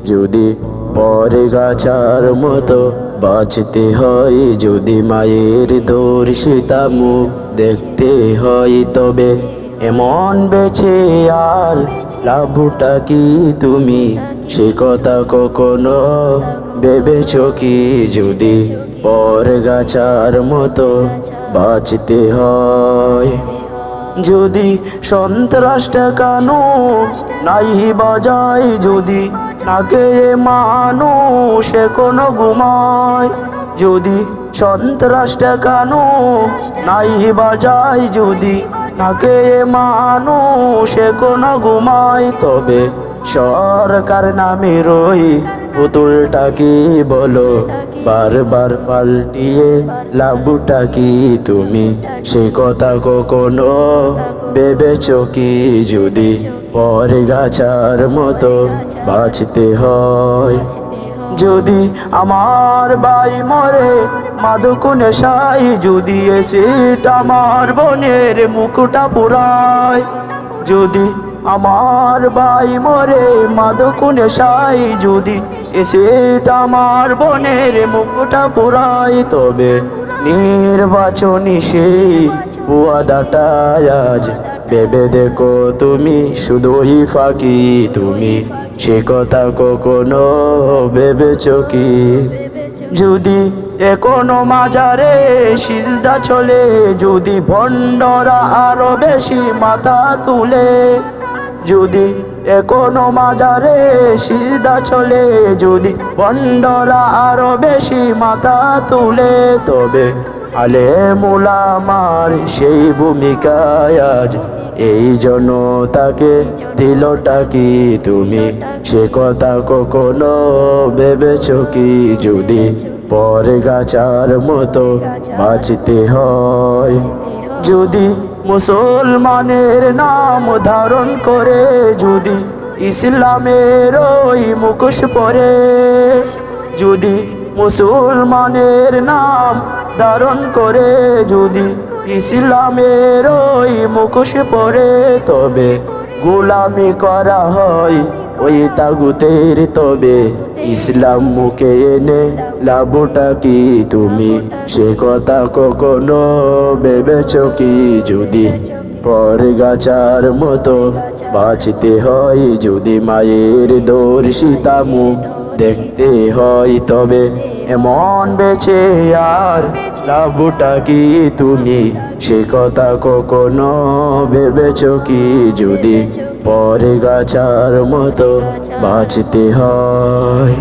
যদি পরে গাছার মতো বাঁচতে হয়, যদি মায়ের ধর্ষিতা মুখ দেখতে হয়, তবে এমন বেঁচে আর লাভটা কি তুমি সে কথা কখনো ভেবেছো কি? যদি পরে গাছার মতো বাঁচতে হয়, যদি সন্ত্রাস ঠেকানো নাই বাজায়, যদি নাকে মানুষ এখনো ঘুমায়, যদি সন্ত্রাস ঠেকানো নাই বাজায়, যদি নাকে মানুষ এখনো ঘুমায়, তবে সরকার নামের ওই পুতুলটা কি বলো বারবার পাল্টিয়ে লাভটা কি তুমি সে কথা কখনো ভেবেছো কি? যদি পরে গাছার মতো বাঁচতে হয়, যদি আমার ভাই মরে মাদক নেশায়, যদি এসিড আমার বোনের মুখটা পুরায়, যদি আমার ভাই মরে মাদক নেশায়, যদি এসিড আমার বোনের মুখটা পুরায়, তবে নির্বাচনী সেই ওয়াদাটা আজ ভেবে দেখো তুমি শুধুই ফাঁকি, তুমি সে কথা কখনো ভেবেছো কি? যদি এখনো মাজারে সিজদা চলে, যদি ভণ্ডরা আরো বেশি মাথা তুলে, যদি এখনো মাজারে সিজদা চলে, যদি ভণ্ডরা আরো বেশি মাথা তুলে, তবে আলেম উলামার সেই ভূমিকায় আজ এই জনতাকে দিলটা কি তুমি সে কথা কখনো ভেবেছো কি? যদি পরে গাছার মতো বাঁচতে হয়, যদি মুসলমানের নাম ধারণ করে, যদি ইসলামের ওই মুখোশ পরে, যদি মুসলমানের নাম ধারণ করে, যদি ইসলামের ওই মুখোশ পরে, তবে গোলামি করা হয় ওই তাগুতের, তবে ইসলাম মুখে এনে লাভটা কি তুমি সে কথা কখনো ভেবেছো কি? যদি পরে গাছার মতো বাঁচতে হয়, যদি মায়ের ধর্ষিতা মুখ দেখতে হয়, তবে এমন বেঁচে আর লাভটা কি তুমি সে কথা কখনো ভেবেছো কি? যদি পরে গাছার মতো বাঁচতে হয়।